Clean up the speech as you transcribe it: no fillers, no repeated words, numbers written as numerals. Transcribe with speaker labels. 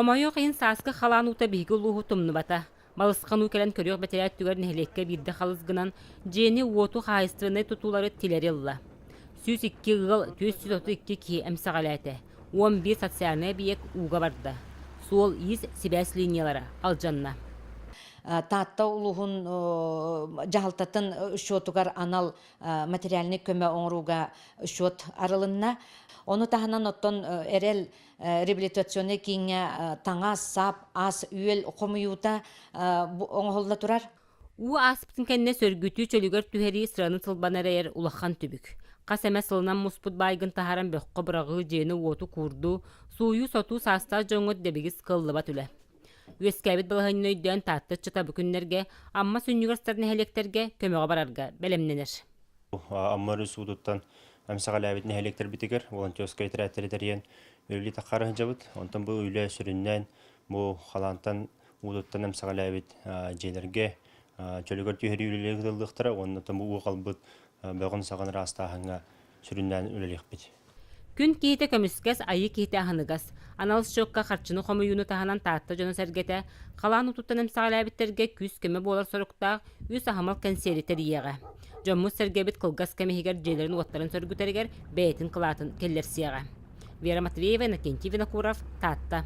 Speaker 1: Комойо кыйын сааскы халаан ута биги улууху тумнубата. Малысқану келен көріғ бәтеләт түгер нәхелекке бірді қалызгынан жені уоту қайыстығыны тұтулары тілерілла. Сүз 2 ғыл 432 ки эмсэҕэлээте. 11 социальный биек уға барды. Сол из сибәс линиялары алжанна.
Speaker 2: Таатта улуғын жағалтатын шотугар анал материальный көмө оңруға шот арылынна. Оны таханан оттон эрел реабилитационный кийинге таңа сап ас үйел комуюта оңголда турар.
Speaker 1: У аспытын кенне сөргүтүү чөлүгөр түһери сыраны тылбанарайыр улахан түбүк. Кас эмес сылынан муспут байгын тахаран бөккө бырагы жени уоту курду, суу соту саста жоңот дебигис кыллыба түле. Үескәбит балахын өйдөн татты чыта бүкүннерге, амма сүннүгөрстәрне хелектерге көмөгө барарга белемненер.
Speaker 3: Аммары судуттан эмсэгэлээбиттэргэ хелектер битигер, волонтерская территориян өрүли таккары жабыт. Онтон бу үйлө сүрүннән бу Халаантан удуттан эмсэгэлээбит жээлерге чөлөгөр түйһери үлелеги дылдыктара, онтон бу калбыт бөгөн саган растаханга сүрүннән үлелехбит.
Speaker 1: Күн киһите көмүскәс айы киһите аһыныгас. Аналыс чокка харчыны хомуюну таһанан таатта жона сәргете, халаан утуттан эмсэгэлээбиттерге күс көмө болар соруктаах үс ахамал консери терияга. Жоммус сәргебит кылгас кемехигер жээлерин уоттарын сөргүтергер бээтин кылаатын келлерсияга. Вера Матвеева, Иннокентий Винокуров, Таатта.